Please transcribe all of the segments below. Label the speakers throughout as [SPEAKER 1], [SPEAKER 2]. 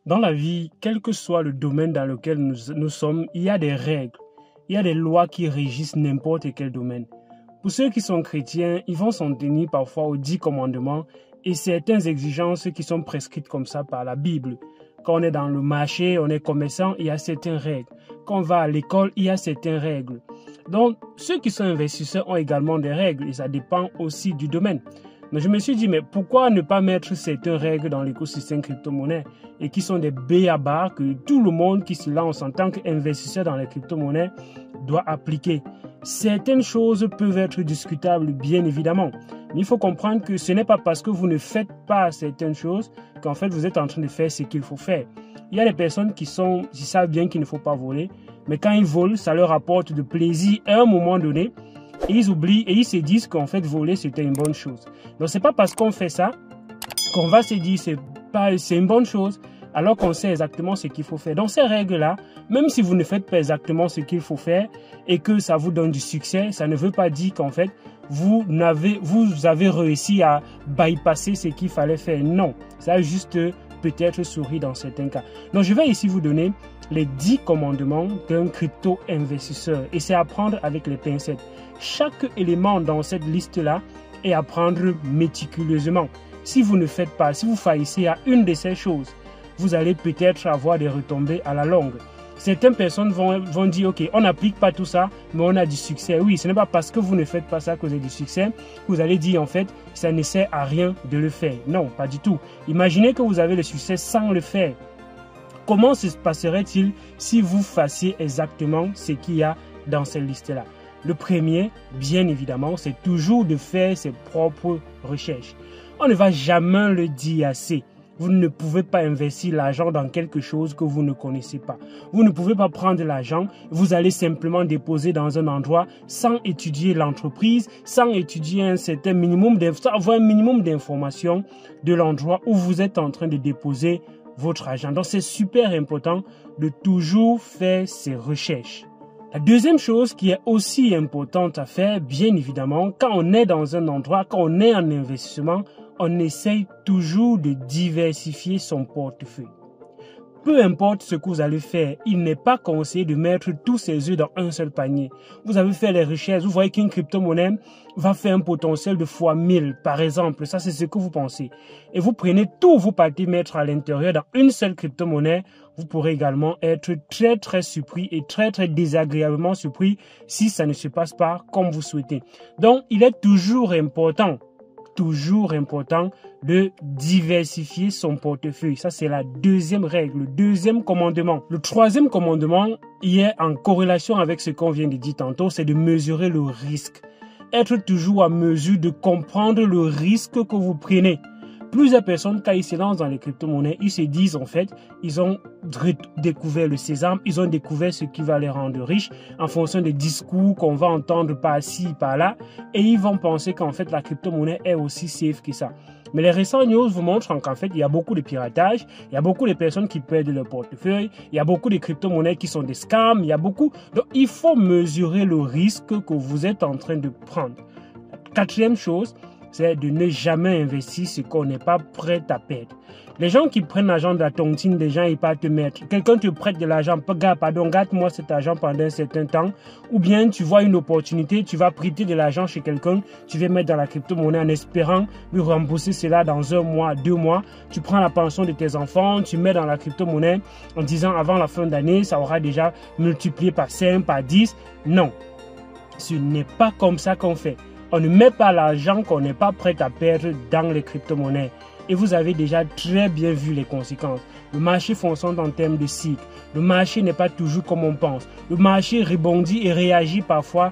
[SPEAKER 1] Dans la vie, quel que soit le domaine dans lequel nous sommes, il y a des règles, il y a des lois qui régissent n'importe quel domaine. Pour ceux qui sont chrétiens, ils vont s'en tenir parfois aux 10 commandements et certaines exigences qui sont prescrites comme ça par la Bible. Quand on est dans le marché, on est commerçant, il y a certaines règles. Quand on va à l'école, il y a certaines règles. Donc, ceux qui sont investisseurs ont également des règles et ça dépend aussi du domaine. Mais je me suis dit, mais pourquoi ne pas mettre certaines règles dans l'écosystème crypto-monnaie et qui sont des b.a.-ba que tout le monde qui se lance en tant qu'investisseur dans les crypto-monnaies doit appliquer. Certaines choses peuvent être discutables, bien évidemment. Mais il faut comprendre que ce n'est pas parce que vous ne faites pas certaines choses qu'en fait vous êtes en train de faire ce qu'il faut faire. Il y a des personnes qui savent bien qu'il ne faut pas voler, mais quand ils volent, ça leur apporte de plaisir à un moment donné. Et ils oublient et ils se disent qu'en fait voler c'était une bonne chose. Donc c'est pas parce qu'on fait ça qu'on va se dire c'est une bonne chose alors qu'on sait exactement ce qu'il faut faire. Dans ces règles-là, même si vous ne faites pas exactement ce qu'il faut faire et que ça vous donne du succès, ça ne veut pas dire qu'en fait vous avez réussi à bypasser ce qu'il fallait faire. Non, ça a juste peut-être souri dans certains cas. Donc je vais ici vous donner les 10 commandements d'un crypto-investisseur et c'est à prendre avec les pincettes. Chaque élément dans cette liste-là est à prendre méticuleusement. Si vous ne faites pas, si vous faillissez à une de ces choses, vous allez peut-être avoir des retombées à la longue. Certaines personnes vont dire, ok, on n'applique pas tout ça, mais on a du succès. Oui, ce n'est pas parce que vous ne faites pas ça que vous avez du succès que vous allez dire, en fait, ça ne sert à rien de le faire. Non, pas du tout. Imaginez que vous avez le succès sans le faire. Comment se passerait-il si vous fassiez exactement ce qu'il y a dans cette liste-là? Le premier, bien évidemment, c'est toujours de faire ses propres recherches. On ne va jamais le dire assez. Vous ne pouvez pas investir l'argent dans quelque chose que vous ne connaissez pas. Vous ne pouvez pas prendre l'argent, vous allez simplement déposer dans un endroit sans étudier l'entreprise, sans étudier avoir un minimum d'informations de l'endroit où vous êtes en train de déposer votre argent. Donc c'est super important de toujours faire ses recherches. La deuxième chose qui est aussi importante à faire, bien évidemment, quand on est dans un endroit, quand on est en investissement, on essaye toujours de diversifier son portefeuille. Peu importe ce que vous allez faire, il n'est pas conseillé de mettre tous ses œufs dans un seul panier. Vous avez fait les recherches, vous voyez qu'une crypto-monnaie va faire un potentiel de fois 1000, par exemple. Ça, c'est ce que vous pensez. Et vous prenez tout, vous partez mettre à l'intérieur dans une seule crypto-monnaie. Vous pourrez également être très, très surpris et très, très désagréablement surpris si ça ne se passe pas comme vous souhaitez. Donc, il est toujours important de diversifier son portefeuille. Ça, c'est la deuxième règle, le deuxième commandement. Le troisième commandement, il est en corrélation avec ce qu'on vient de dire tantôt, c'est de mesurer le risque. Être toujours à mesure de comprendre le risque que vous prenez. Plusieurs personnes, quand ils se lancent dans les crypto-monnaies, ils se disent en fait, ils ont découvert le sésame, ils ont découvert ce qui va les rendre riches en fonction des discours qu'on va entendre par-ci, par-là, et ils vont penser qu'en fait la crypto-monnaie est aussi safe que ça. Mais les récents news vous montrent qu'en fait, il y a beaucoup de piratage, il y a beaucoup de personnes qui perdent leur portefeuille, il y a beaucoup de crypto-monnaies qui sont des scams, il y a beaucoup. Donc, il faut mesurer le risque que vous êtes en train de prendre. La quatrième chose, c'est de ne jamais investir ce qu'on n'est pas prêt à perdre. Les gens qui prennent l'argent de la tontine des gens, ils partent te mettre. Quelqu'un te prête de l'argent, garde-moi cet argent pendant un certain temps. Ou bien tu vois une opportunité, tu vas prêter de l'argent chez quelqu'un, tu vas mettre dans la crypto-monnaie en espérant lui rembourser cela dans 1 mois, 2 mois. Tu prends la pension de tes enfants, tu mets dans la crypto-monnaie en disant avant la fin d'année, ça aura déjà multiplié par 5, par 10. Non, ce n'est pas comme ça qu'on fait. On ne met pas l'argent qu'on n'est pas prêt à perdre dans les crypto-monnaies. Et vous avez déjà très bien vu les conséquences. Le marché fonctionne en termes de cycle. Le marché n'est pas toujours comme on pense. Le marché rebondit et réagit parfois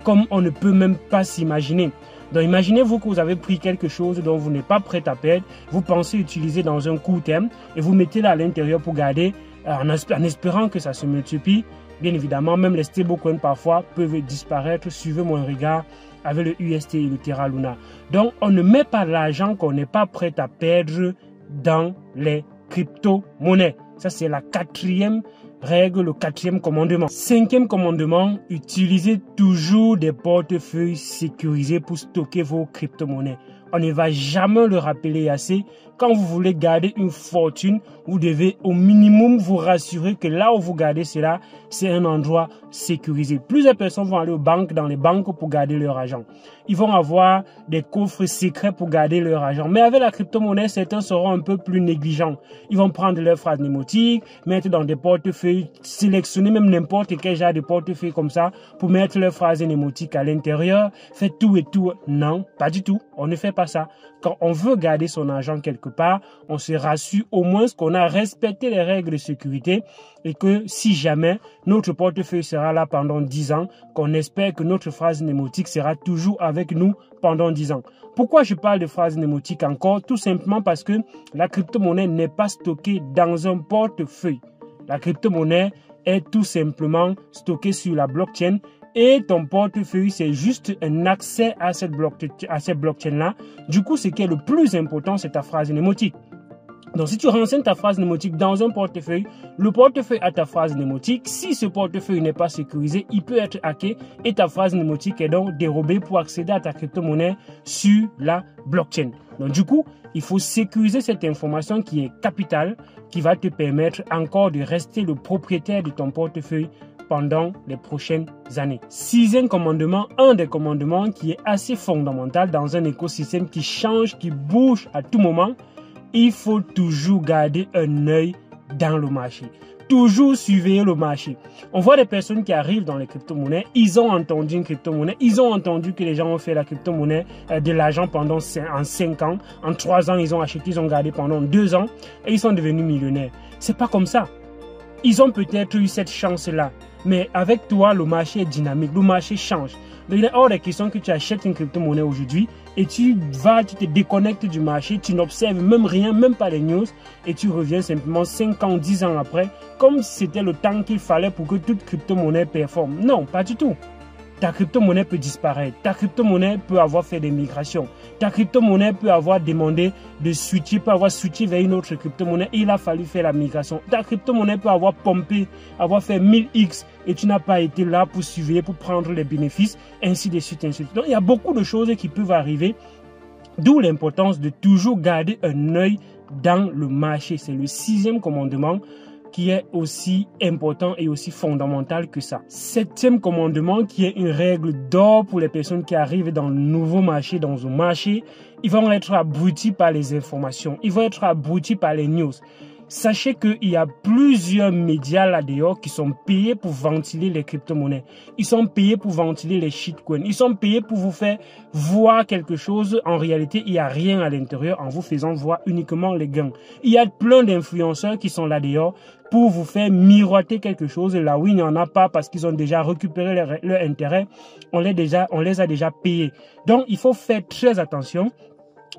[SPEAKER 1] comme on ne peut même pas s'imaginer. Donc imaginez-vous que vous avez pris quelque chose dont vous n'êtes pas prêt à perdre. Vous pensez utiliser dans un court terme et vous mettez là à l'intérieur pour garder en espérant que ça se multiplie. Bien évidemment, même les stablecoins parfois peuvent disparaître. Suivez mon regard avec le UST et le Terra Luna. Donc, on ne met pas l'argent qu'on n'est pas prêt à perdre dans les crypto-monnaies. Ça, c'est la quatrième règle, le quatrième commandement. Cinquième commandement, utilisez toujours des portefeuilles sécurisés pour stocker vos crypto-monnaies. On ne va jamais le rappeler assez, quand vous voulez garder une fortune, vous devez au minimum vous rassurer que là où vous gardez cela, c'est un endroit sécurisé. Plusieurs personnes vont aller aux banques, dans les banques pour garder leur argent. Ils vont avoir des coffres secrets pour garder leur argent. Mais avec la crypto-monnaie, certains seront un peu plus négligents. Ils vont prendre leurs phrases mnémotiques, mettre dans des portefeuilles, sélectionner même n'importe quel genre de portefeuille comme ça pour mettre leurs phrases mnémotiques à l'intérieur, faire tout et tout. Non, pas du tout. On ne fait pas ça. Quand on veut garder son argent quelque part, on se rassure au moins qu'on a respecté les règles de sécurité et que si jamais notre portefeuille sera là pendant 10 ans, qu'on espère que notre phrase mnémotique sera toujours avec nous pendant 10 ans. Pourquoi je parle de phrase mnémotique encore? Tout simplement parce que la crypto-monnaie n'est pas stockée dans un portefeuille. La crypto-monnaie est tout simplement stockée sur la blockchain et ton portefeuille, c'est juste un accès à cette blockchain-là. Du coup, ce qui est le plus important, c'est ta phrase mnémotique. Donc, si tu renseignes ta phrase mnémotique dans un portefeuille, le portefeuille a ta phrase mnémotique. Si ce portefeuille n'est pas sécurisé, il peut être hacké et ta phrase mnémotique est donc dérobée pour accéder à ta crypto-monnaie sur la blockchain. Donc, du coup, il faut sécuriser cette information qui est capitale, qui va te permettre encore de rester le propriétaire de ton portefeuille pendant les prochaines années. Sixième commandement, un des commandements qui est assez fondamental dans un écosystème qui change, qui bouge à tout moment. Il faut toujours garder un œil dans le marché. Toujours surveiller le marché. On voit des personnes qui arrivent dans les crypto-monnaies, ils ont entendu une crypto-monnaie, ils ont entendu que les gens ont fait la crypto-monnaie de l'argent pendant 5 ans, en 3 ans ils ont acheté, ils ont gardé pendant 2 ans et ils sont devenus millionnaires. C'est pas comme ça. Ils ont peut-être eu cette chance-là, mais avec toi, le marché est dynamique, le marché change. Donc, il est hors de question que tu achètes une crypto-monnaie aujourd'hui et tu te déconnectes du marché, tu n'observes même rien, même pas les news, et tu reviens simplement 5 ans, 10 ans après, comme si c'était le temps qu'il fallait pour que toute crypto-monnaie performe. Non, pas du tout. Ta crypto-monnaie peut disparaître. Ta crypto-monnaie peut avoir fait des migrations. Ta crypto-monnaie peut avoir demandé de switcher, peut avoir switché vers une autre crypto-monnaie et il a fallu faire la migration. Ta crypto-monnaie peut avoir pompé, avoir fait 1000x et tu n'as pas été là pour surveiller, pour prendre les bénéfices, ainsi de suite, ainsi de suite. Donc, il y a beaucoup de choses qui peuvent arriver, d'où l'importance de toujours garder un œil dans le marché. C'est le 6e commandement qui est aussi important et aussi fondamental que ça. 7e commandement qui est une règle d'or pour les personnes qui arrivent dans le nouveau marché, dans un marché, ils vont être abrutis par les informations, ils vont être abrutis par les news. Sachez qu'il y a plusieurs médias là-dehors qui sont payés pour ventiler les crypto-monnaies. Ils sont payés pour ventiler les shitcoins. Ils sont payés pour vous faire voir quelque chose. En réalité, il n'y a rien à l'intérieur en vous faisant voir uniquement les gains. Il y a plein d'influenceurs qui sont là-dehors pour vous faire miroiter quelque chose. Là où il n'y en a pas parce qu'ils ont déjà récupéré leur intérêt, on les a déjà payés. Donc, il faut faire très attention,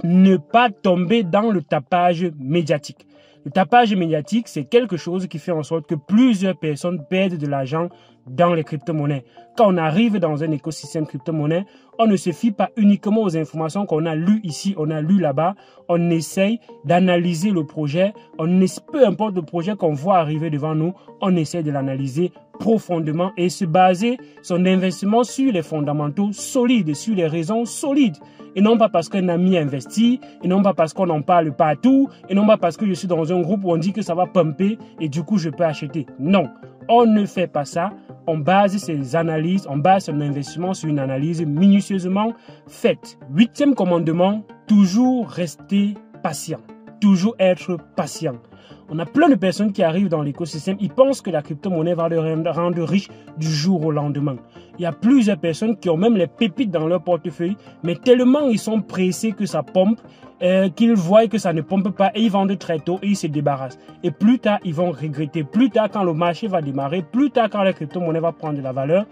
[SPEAKER 1] ne pas tomber dans le tapage médiatique. Le tapage médiatique, c'est quelque chose qui fait en sorte que plusieurs personnes perdent de l'argent dans les crypto-monnaies. Quand on arrive dans un écosystème crypto-monnaie, on ne se fie pas uniquement aux informations qu'on a lues ici, on a lues là-bas. On essaye d'analyser le projet. Peu importe le projet qu'on voit arriver devant nous, on essaie de l'analyser profondément et se baser son investissement sur les fondamentaux solides, sur les raisons solides. Et non pas parce qu'un ami investit, et non pas parce qu'on en parle partout, et non pas parce que je suis dans un groupe où on dit que ça va pumper et du coup je peux acheter. Non, on ne fait pas ça. On base ses analyses, on base son investissement sur une analyse minutieusement faite. 8e commandement, toujours rester patient. Toujours être patient. On a plein de personnes qui arrivent dans l'écosystème, ils pensent que la crypto-monnaie va leur rendre riche du jour au lendemain. Il y a plusieurs personnes qui ont même les pépites dans leur portefeuille, mais tellement ils sont pressés que ça pompe, qu'ils voient que ça ne pompe pas et ils vendent très tôt et ils se débarrassent. Et plus tard, ils vont regretter. Plus tard, quand le marché va démarrer, plus tard, quand la crypto-monnaie va prendre de la valeur,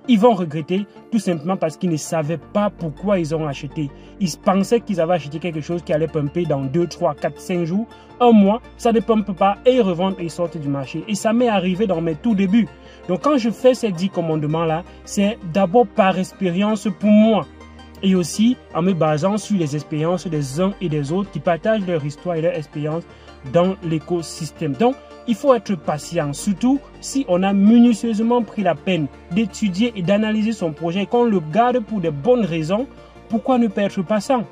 [SPEAKER 1] ils vont regretter tout simplement parce qu'ils ne savaient pas pourquoi ils ont acheté. Ils pensaient qu'ils avaient acheté quelque chose qui allait pumper dans 2, 3, 4, 5 jours, un mois, ça ne pumpe pas et ils revendent et ils sortent du marché. Et ça m'est arrivé dans mes tout débuts. Donc quand je fais ces 10 commandements-là, c'est d'abord par expérience pour moi. Et aussi en me basant sur les expériences des uns et des autres qui partagent leur histoire et leur expérience dans l'écosystème. Donc, il faut être patient, surtout si on a minutieusement pris la peine d'étudier et d'analyser son projet et qu'on le garde pour de bonnes raisons. Pourquoi ne pas être patient?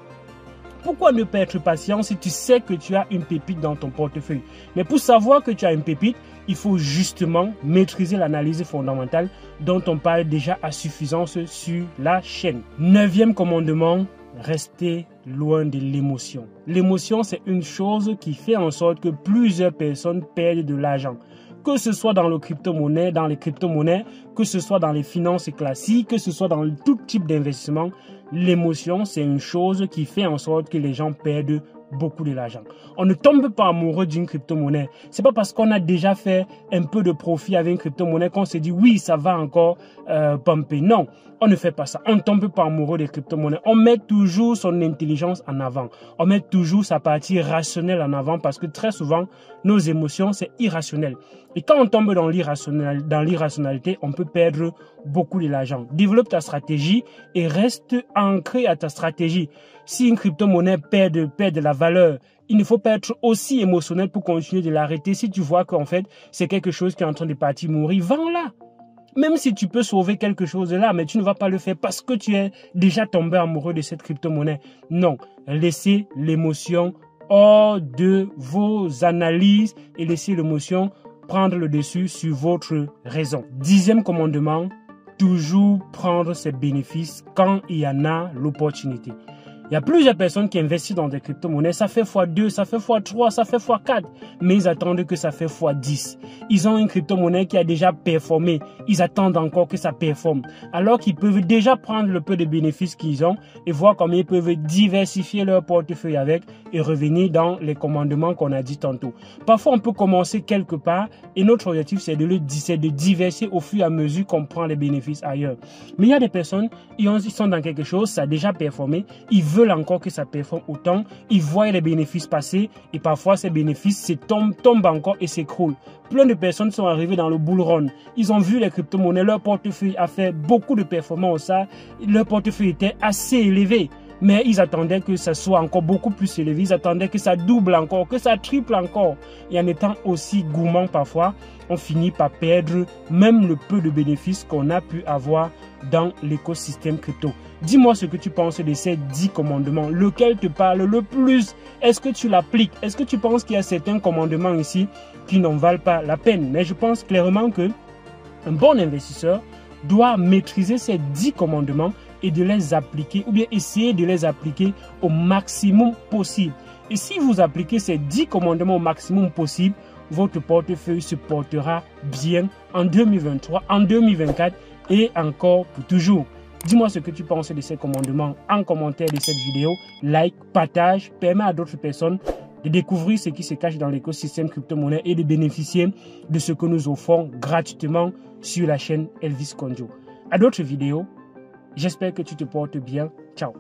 [SPEAKER 1] Pourquoi ne pas être patient si tu sais que tu as une pépite dans ton portefeuille? Mais pour savoir que tu as une pépite, il faut justement maîtriser l'analyse fondamentale dont on parle déjà à suffisance sur la chaîne. 9e commandement, restez loin de l'émotion. L'émotion, c'est une chose qui fait en sorte que plusieurs personnes perdent de l'argent. Que ce soit dans le crypto-monnaie, dans les crypto-monnaies, que ce soit dans les finances classiques, que ce soit dans tout type d'investissement, l'émotion, c'est une chose qui fait en sorte que les gens perdent beaucoup de l'argent. On ne tombe pas amoureux d'une crypto-monnaie. C'est pas parce qu'on a déjà fait un peu de profit avec une crypto-monnaie qu'on se dit oui, ça va encore pumper. Non, on ne fait pas ça. On ne tombe pas amoureux des crypto-monnaies. On met toujours son intelligence en avant. On met toujours sa partie rationnelle en avant parce que très souvent, nos émotions, c'est irrationnel. Et quand on tombe dans l'irrationalité, on peut perdre beaucoup de l'argent. Développe ta stratégie et reste ancré à ta stratégie. Si une crypto-monnaie perd de la valeur, il ne faut pas être aussi émotionnel pour continuer de l'arrêter. Si tu vois qu'en fait, c'est quelque chose qui est en train de partir mourir, vends-la. Même si tu peux sauver quelque chose de là, mais tu ne vas pas le faire parce que tu es déjà tombé amoureux de cette crypto-monnaie. Non, laissez l'émotion hors de vos analyses et laissez l'émotion prendre le dessus sur votre raison. 10e commandement, toujours prendre ses bénéfices quand il y en a l'opportunité. Il y a plusieurs personnes qui investissent dans des crypto-monnaies. Ça fait x2, ça fait x3, ça fait x4. Mais ils attendent que ça fait x10. Ils ont une crypto-monnaie qui a déjà performé. Ils attendent encore que ça performe. Alors qu'ils peuvent déjà prendre le peu de bénéfices qu'ils ont et voir comment ils peuvent diversifier leur portefeuille avec et revenir dans les commandements qu'on a dit tantôt. Parfois, on peut commencer quelque part et notre objectif, c'est de diversifier au fur et à mesure qu'on prend les bénéfices ailleurs. Mais il y a des personnes, ils sont dans quelque chose, ça a déjà performé. Ils veulent encore que ça performe autant, ils voient les bénéfices passer et parfois ces bénéfices tombent encore et s'écroulent. Plein de personnes sont arrivées dans le bull run. Ils ont vu les crypto-monnaies, leur portefeuille a fait beaucoup de performances, leur portefeuille était assez élevé. Mais ils attendaient que ça soit encore beaucoup plus élevé. Ils attendaient que ça double encore, que ça triple encore. Et en étant aussi gourmand parfois, on finit par perdre même le peu de bénéfices qu'on a pu avoir dans l'écosystème crypto. Dis-moi ce que tu penses de ces 10 commandements. Lequel te parle le plus? Est-ce que tu l'appliques? Est-ce que tu penses qu'il y a certains commandements ici qui n'en valent pas la peine? Mais je pense clairement que un bon investisseur doit maîtriser ces 10 commandements et de les appliquer ou bien essayer de les appliquer au maximum possible. Et si vous appliquez ces 10 commandements au maximum possible, votre portefeuille se portera bien en 2023, en 2024 et encore pour toujours. Dis-moi ce que tu penses de ces commandements en commentaire de cette vidéo. Like, partage, permet à d'autres personnes de découvrir ce qui se cache dans l'écosystème crypto-monnaie et de bénéficier de ce que nous offrons gratuitement sur la chaîne Elvis Konjo. À d'autres vidéos. J'espère que tu te portes bien. Ciao.